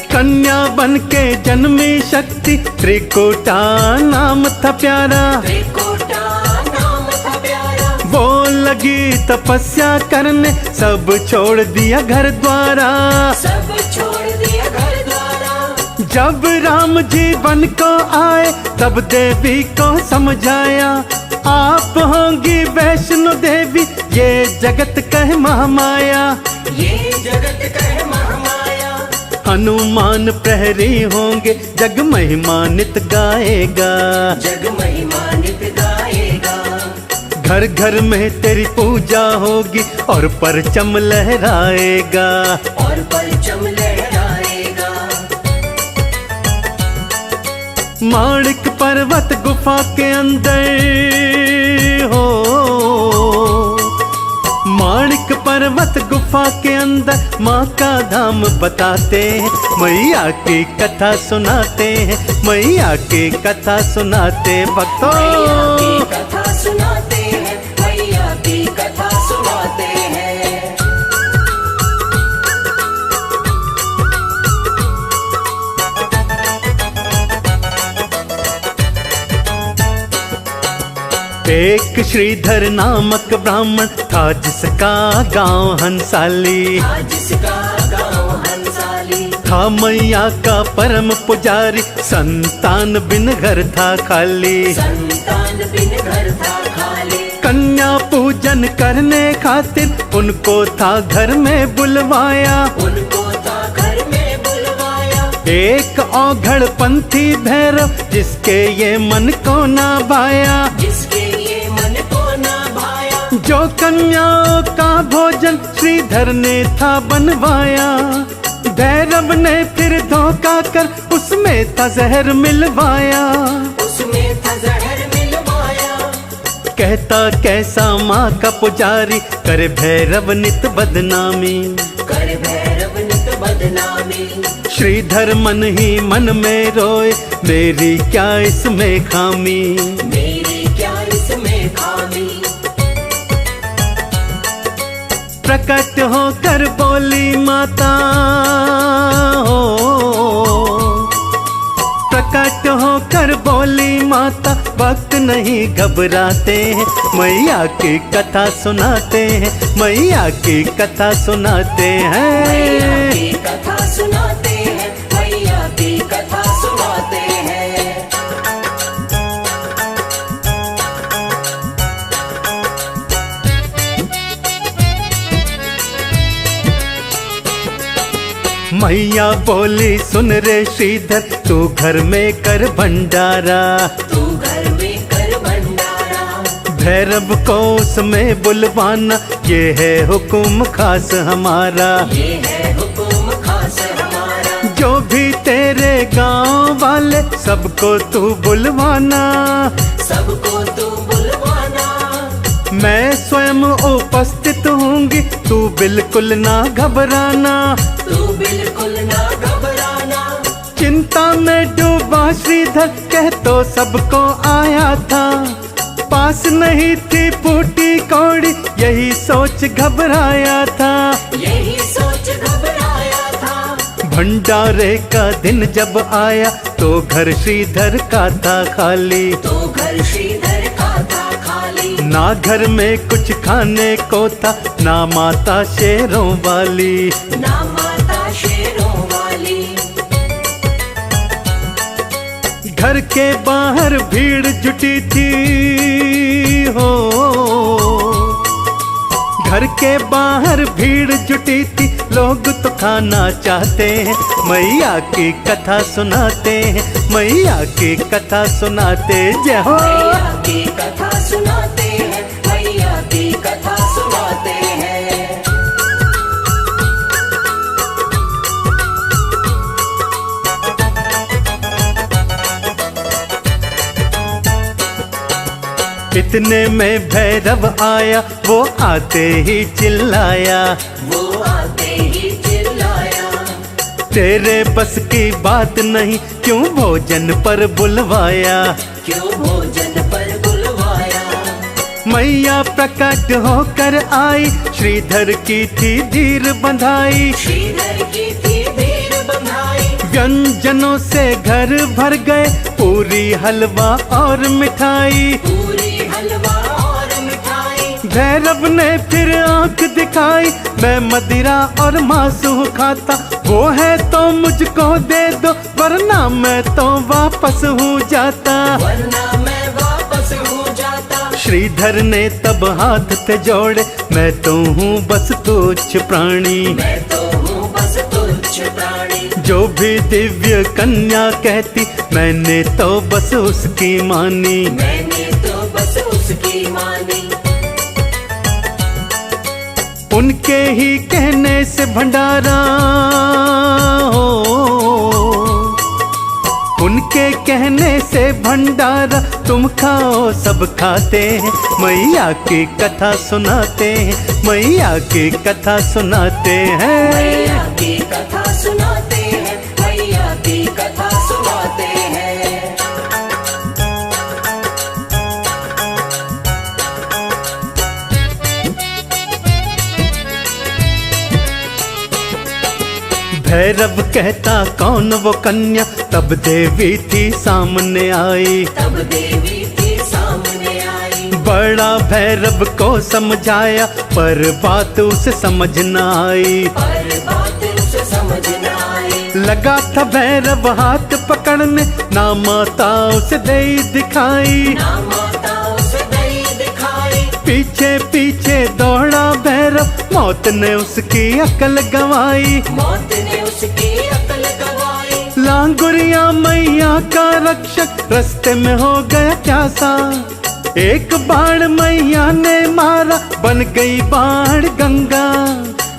Speaker 3: कन्या बन के जन्मी शक्ति, त्रिकुटा नाम था प्यारा।
Speaker 4: त्रिकुटा नाम था प्यारा।
Speaker 3: वो लगी तपस्या करने, सब छोड़ दिया घर द्वारा।
Speaker 4: सब छोड़ दिया घर द्वारा।
Speaker 3: जब राम जी बन को आए, तब देवी को समझाया। आप होंगी वैष्णो देवी, ये जगत कह महामाया।
Speaker 4: ये जगत कह महामाया।
Speaker 3: हनुमान प्रहरी होंगे, जग महिमा नित गाएगा।
Speaker 4: जग महिमा नित गाएगा।
Speaker 3: घर घर में तेरी पूजा होगी, और परचम लहराएगा।
Speaker 4: और परचम लहराएगा।
Speaker 3: माणिक पर्वत गुफा के अंदर हो, माणिक पर्वत
Speaker 5: पर्वत गुफा के अंदर माँ का धाम बताते हैं, मैया की कथा सुनाते हैं, मैया की कथा सुनाते भक्तों।
Speaker 4: मैया की कथा सुनाते हैं, मैया की कथा सुनाते हैं।
Speaker 5: एक श्रीधर नामक ब्राह्मण था जिसका गांव हंसाली,
Speaker 4: आज इसका गाँव हंसाली,
Speaker 5: था मैया का परम पुजारी, संतान बिन घर था खाली।
Speaker 4: संतान बिन घर था खाली,
Speaker 5: कन्या पूजन करने खातिर उनको था घर में बुलवाया।
Speaker 4: उनको था घर में बुलवाया।
Speaker 5: एक औघड़ पंथी भैरव जिसके ये मन को ना भाया,
Speaker 4: जिसके ये मन को ना भाया,
Speaker 5: जो कन्याओं का भोजन श्रीधर ने था बनवाया। भैरव ने फिर धोखा कर उसमें था जहर मिलवाया।
Speaker 4: उसमें था जहर मिलवाया।
Speaker 5: कहता कैसा माँ का पुजारी, करे भैरव नित बदनामी,
Speaker 4: कर भैरव नित बदनामी।
Speaker 5: श्रीधर मन ही मन में रोए, मेरी क्या इसमें खामी।
Speaker 4: मेरी क्या इसमें खामी।
Speaker 5: प्रकट होकर बोली माता हो, प्रकट होकर बोली माता, भक्त नहीं घबराते हैं, मैया की कथा सुनाते हैं, मैया की कथा सुनाते
Speaker 4: मैया
Speaker 5: हैं।
Speaker 4: की कथा सुनाते हैं, मैया की कथा सुनाते हैं।
Speaker 5: मैया बोली सुन रे श्रीधर, तू घर में कर भंडारा,
Speaker 4: तू घर में कर भंडारा।
Speaker 5: भैरव को उसमें बुलवाना, ये है हुक्म खास हमारा।
Speaker 4: ये है हुक्म खास हमारा।
Speaker 5: जो भी तेरे गांव वाले सबको तू बुलवाना,
Speaker 4: सबको तू बुलवाना।
Speaker 5: मैं स्वयं उपस्थित होंगी, तू बिल्कुल ना घबराना।
Speaker 4: तू बिल्कुल ना घबराना।
Speaker 5: चिंता में डूबा श्रीधर कह तो सबको आया था, पास नहीं थी फूटी कौड़ी, यही सोच घबराया था।
Speaker 4: यही सोच घबराया था।
Speaker 5: भंडारे का दिन जब आया तो घर श्रीधर का था खाली।
Speaker 4: तो घर श्रीधर का था खाली।
Speaker 5: ना घर में कुछ खाने को था, ना माता शेरों वाली।
Speaker 4: ना माता शेरों वाली।
Speaker 5: घर के बाहर भीड़ जुटी थी हो, घर के बाहर भीड़ जुटी थी, लोग तो खाना चाहते हैं, मैया की कथा सुनाते हैं, मैया की कथा सुनाते। जय हो।
Speaker 4: मैया की कथा सुनाते हैं, मैया की कथा सुनाते हैं।
Speaker 5: इतने में भैरव आया, वो आते ही चिल्लाया,
Speaker 4: वो आते ही चिल्लाया।
Speaker 5: तेरे बस की बात नहीं, क्यों भोजन पर बुलवाया।
Speaker 4: क्यों भोजन पर बुलवाया।
Speaker 5: मैया प्रकट होकर आई, श्रीधर की थी धीर बंधाई।
Speaker 4: श्रीधर की थी धीर बंधाई।
Speaker 5: व्यंजनों से घर भर गए, पूरी हलवा और मिठाई।
Speaker 4: पूरी हलवा और मिठाई।
Speaker 5: भैरव ने फिर आंख दिखाई, मैं मदिरा और मांसू खाता, वो है तो मुझको दे दो, वरना मैं तो वापस हूँ जाता।
Speaker 4: वरना मैं वापस हूँ जाता।
Speaker 5: श्रीधर ने तब हाथ थे जोड़े, मैं तो हूँ बस तुच्छ प्राणी।
Speaker 4: मैं तो हूँ बस तुच्छ प्राणी।
Speaker 5: जो भी दिव्य कन्या कहती, मैंने तो बस उसकी मानी।
Speaker 4: मैंने तो बस उसकी मानी।
Speaker 5: उनके ही कहने से भंडारा हो, उनके के कहने से भंडारा तुम खाओ सब खाते हैं, मैया की कथा सुनाते हैं, मैया की कथा सुनाते हैं।
Speaker 4: मैया की कथा सुनाते हैं, मैया की कथा सुनाते हैं।
Speaker 5: भैरव कहता कौन वो कन्या, तब देवी थी सामने आई,
Speaker 4: तब देवी थी सामने आई।
Speaker 5: बड़ा भैरव को समझाया पर बात उसे समझ न आई,
Speaker 4: पर बात उसे समझ न आई।
Speaker 5: लगा था भैरव हाथ पकड़ने, ना माता उसे दे दिखाई,
Speaker 4: ना माता उसे दई दिखाई।
Speaker 5: पीछे पीछे दौड़ा भैरव, मौत ने उसकी अकल गंवाई,
Speaker 4: मौत ने उसकी अकल गंवाई।
Speaker 5: लांगुरिया मैया का रक्षक रास्ते में हो गया प्यासा, एक बाण मैया ने मारा, बन गई बाण गंगा,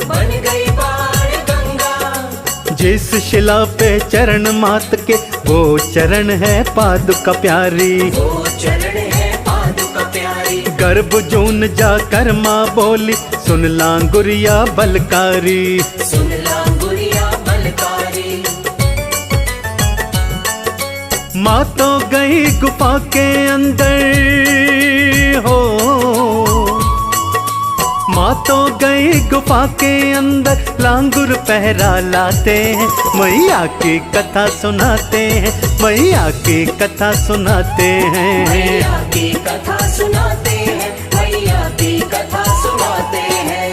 Speaker 4: बन गई बाण गंगा।
Speaker 5: जिस शिला पे चरण मात के, वो चरण है पादुका प्यारी,
Speaker 4: वो चरण है पादुका प्यारी।
Speaker 5: गर्भ जून जाकर माँ बोली, सुन लांगुरिया बलकारी,
Speaker 4: सुन लांगुरिया बलकारी।
Speaker 5: माँ तो गई गुफा के अंदर हो, माँ तो गई गुफा के अंदर, लांगुर पहरा लाते हैं, मैया की कथा सुनाते हैं, मैया की कथा सुनाते हैं।
Speaker 4: मैया की कथा सुनाते हैं, मैया की कथा सुनाते हैं।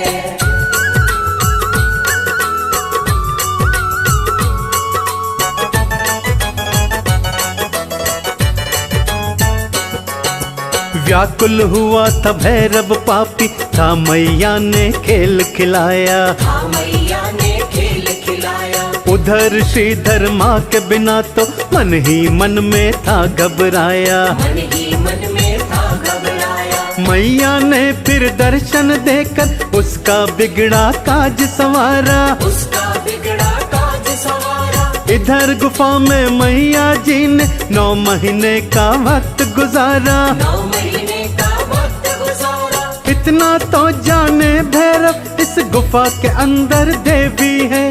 Speaker 5: व्याकुल हुआ था भैरव पापी, था मैया ने खेल खिलाया,
Speaker 4: हाँ मैया ने खेल खिलाया।
Speaker 5: उधर श्रीधर माँ के बिना तो मन ही मन में था घबराया,
Speaker 4: मन ही मन में था घबराया।
Speaker 5: मैया ने फिर दर्शन देकर उसका बिगड़ा काज संवारा,
Speaker 4: उसका बिगड़ा काज सवारा।
Speaker 5: इधर गुफा में मैया जी ने 9 महीने का वक्त गुजारा,
Speaker 4: 9 महीने का वक्त गुजारा।
Speaker 5: इतना तो जाने भैरव, इस गुफा के अंदर देवी है।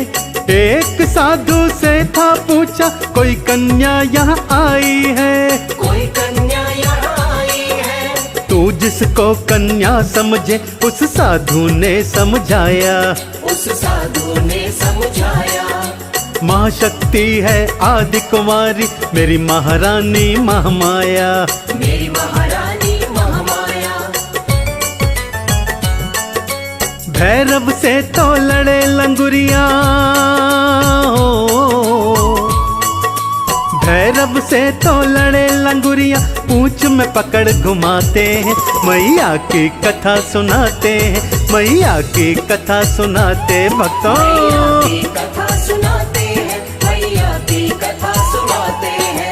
Speaker 5: एक साधु से था पूछा, कोई कन्या यहाँ आई है,
Speaker 4: कोई कन्या यहाँ आई है।
Speaker 5: तू जिसको कन्या समझे, उस साधु ने समझाया,
Speaker 4: उस साधु ने समझाया।
Speaker 5: महाशक्ति है आदि कुमारी, मेरी महारानी महामाया,
Speaker 4: मेरी महारानी महामाया।
Speaker 5: भैरव से तो लड़े लंगुरिया हो, भैरव से तो लड़े लंगुरिया, पूंछ में पकड़ घुमाते हैं, मैया की कथा सुनाते हैं, मैया की कथा सुनाते भक्तों।
Speaker 4: मैया की कथा सुनाते हैं, मैया की कथा सुनाते हैं।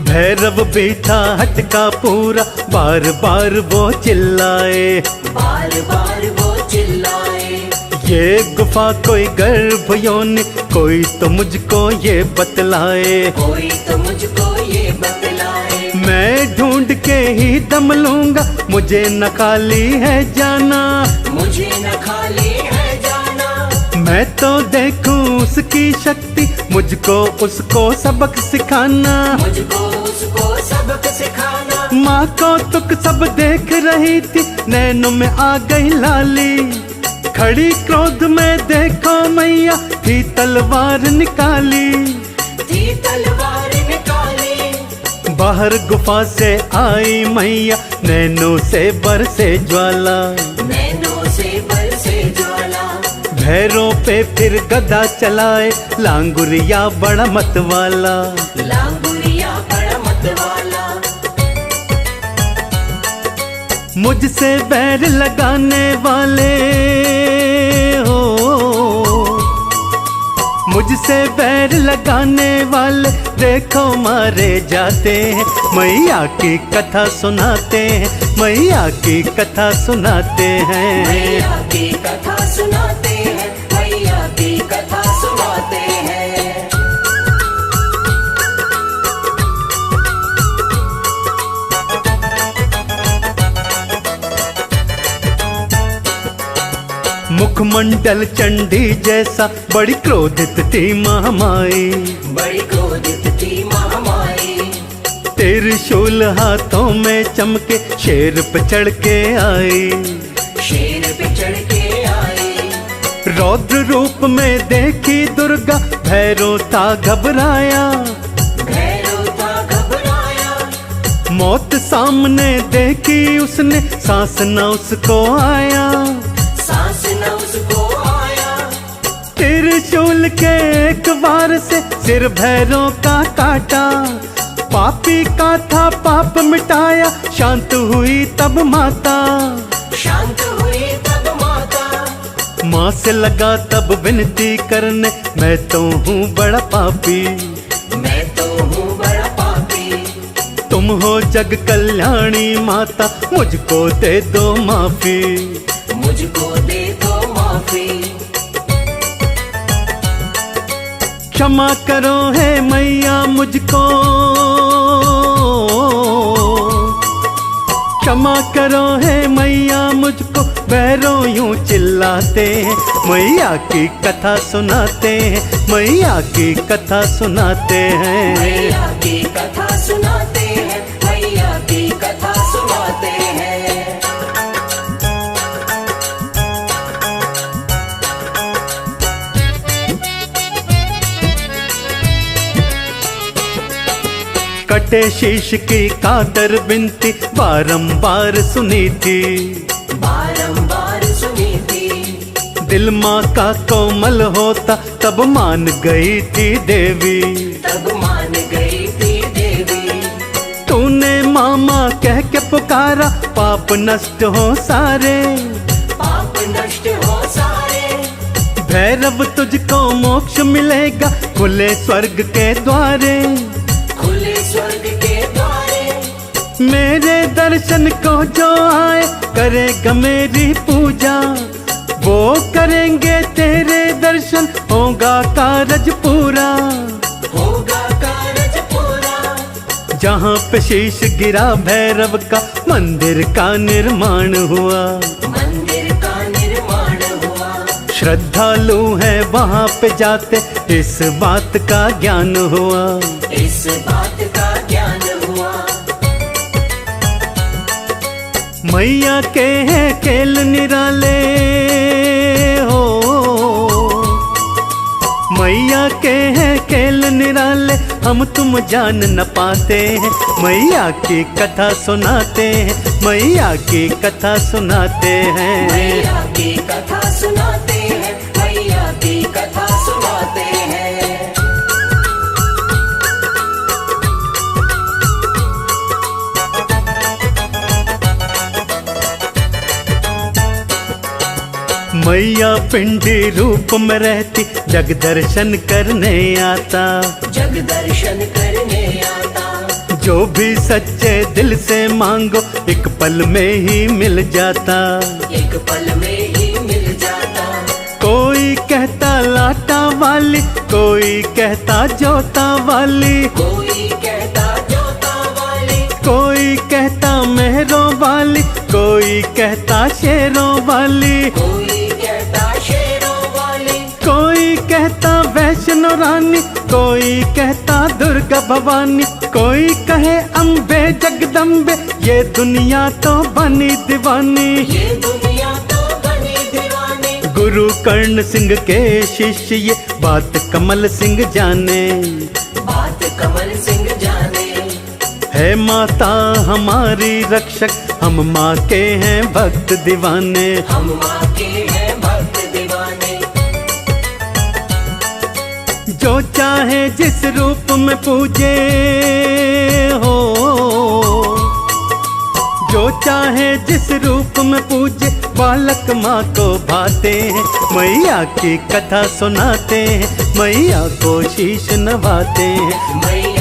Speaker 5: भैरव बैठा हटका पूरा, बार बार वो चिल्लाए,
Speaker 4: बार बार वो चिल्लाए।
Speaker 5: ये गुफा कोई गर्भ योनि, कोई तो मुझको ये बतलाए,
Speaker 4: कोई तो मुझको ये बतलाए।
Speaker 5: मैं ढूंढ के ही दम लूंगा, मुझे न खाली है जाना,
Speaker 4: मुझे न खाली है जाना।
Speaker 5: मैं तो देखूं उसकी शक्ति, मुझको उसको सबक सिखाना,
Speaker 4: मुझको उसको सबक सिखाना।
Speaker 5: माँ को तुक सब देख रही थी, नैनों में आ गई लाली, खड़ी क्रोध में देखो मैया, थी तलवार निकाली,
Speaker 4: थी तलवार निकाली।
Speaker 5: बाहर गुफा से आई मैया, नैनों से बरसे ज्वाला,
Speaker 4: नैनों से बरसे ज्वाला।
Speaker 5: भैरों पे फिर गदा चलाए, लांगुरिया बड़ा मत वाला,
Speaker 4: लांगुरिया बड़ा मत वाला।
Speaker 5: मुझसे बैर लगाने वाले हो, मुझसे बैर लगाने वाले देखो मारे जाते हैं। मैया की कथा सुनाते हैं, मैया की कथा सुनाते हैं।
Speaker 4: मैया की कथा सुनाते हैं, मैया की कथा सुनाते हैं।
Speaker 5: मुखमंडल चंडी जैसा बड़ी क्रोधित थी महामाई,
Speaker 4: बड़ी क्रोधित थी महामाई।
Speaker 5: त्रिशूल हाथों में चमके शेर पे चढ़ के आई,
Speaker 4: शेर पे चढ़ के आई।
Speaker 5: रौद्र रूप में देखी दुर्गा भैरव था घबराया,
Speaker 4: भैरव था घबराया।
Speaker 5: मौत सामने देखी उसने सांस न उसको आया,
Speaker 4: सांस न उसको आया।
Speaker 5: त्रिशूल के एक बार से सिर भैरव का काटा, पापी का था पाप मिटाया, शांत हुई तब माता,
Speaker 4: शांत हुई तब माता।
Speaker 5: माँ से लगा तब विनती करने, मैं तो हूँ बड़ा पापी,
Speaker 4: मैं तो हूँ बड़ा पापी।
Speaker 5: तुम हो जग कल्याणी माता, मुझको दे दो माफी,
Speaker 4: मुझको दे दो माफी।
Speaker 5: क्षमा करो है मैया मुझको, क्षमा करो है मैया मुझको, भैरव यूं चिल्लाते हैं। मैया की कथा सुनाते हैं, मैया की कथा सुनाते हैं।
Speaker 4: मैया की कथा सुनाते हैं, मैया की कथा सुनाते हैं।
Speaker 5: कटे शीश की कातर बिनती बारंबार सुनी थी,
Speaker 4: बारंबार सुनी थी।
Speaker 5: दिल माँ का कोमल होता तब मान गई थी देवी,
Speaker 4: तब मान गई थी देवी।
Speaker 5: तूने मामा कह के पुकारा, पाप नष्ट हो सारे,
Speaker 4: पाप नष्ट हो सारे।
Speaker 5: भैरव तुझको मोक्ष मिलेगा, खुले स्वर्ग के द्वारे,
Speaker 4: खुले स्वर्ग के द्वारे।
Speaker 5: मेरे दर्शन को जो आए करेगा मेरी पूजा, वो करेंगे तेरे दर्शन, होगा कारज पूरा,
Speaker 4: होगा कारज पूरा।
Speaker 5: जहाँ पे शीश गिरा भैरव का, मंदिर का निर्माण हुआ,
Speaker 4: मंदिर का निर्माण हुआ।
Speaker 5: श्रद्धालु है वहाँ पे जाते, इस बात का ज्ञान हुआ,
Speaker 4: इस बात का ज्ञान हुआ।
Speaker 5: मैया के हैं खेल निराले हो, मैया के हैं खेल निराले, हम तुम जान न पाते हैं। मैया की कथा सुनाते हैं, मैया की कथा सुनाते हैं।
Speaker 4: मैया की कथा सुनाते हैं, मैया की कथा सुनाते हैं।
Speaker 5: मैया पिंडी रूप में रहती, जग दर्शन करने आता,
Speaker 4: जग दर्शन करने आता।
Speaker 5: जो भी सच्चे दिल से मांगो, एक पल में ही मिल जाता,
Speaker 4: एक पल में ही मिल जाता।
Speaker 5: कोई कहता लाटा वाली, कोई कहता जोता वाली,
Speaker 4: कोई कहता जोता वाली,
Speaker 5: कोई कहता मेहरों वाली, कोई कहता शेरों वाली,
Speaker 4: कोई कहता शेरों वाली,
Speaker 5: कोई कहता वैष्णो रानी, कोई कहता दुर्गा भवानी, कोई कहे अम्बे जगदम्बे, ये दुनिया तो बनी दीवानी।
Speaker 4: ये दुनिया तो बनी दीवानी।
Speaker 5: गुरु कर्ण सिंह के शिष्य ये बात कमल सिंह जाने,
Speaker 4: बात कमल सिंह जाने।
Speaker 5: है माता हमारी रक्षक, हम माँ के हैं भक्त दीवाने,
Speaker 4: हम माँ के हैं भक्त दीवाने।
Speaker 5: जो चाहे जिस रूप में पूजे हो,
Speaker 3: जो चाहे जिस रूप में पूजे बालक माँ को भाते हैं। मैया की कथा सुनाते हैं, मैया को शीश नवाते हैं।
Speaker 4: मैया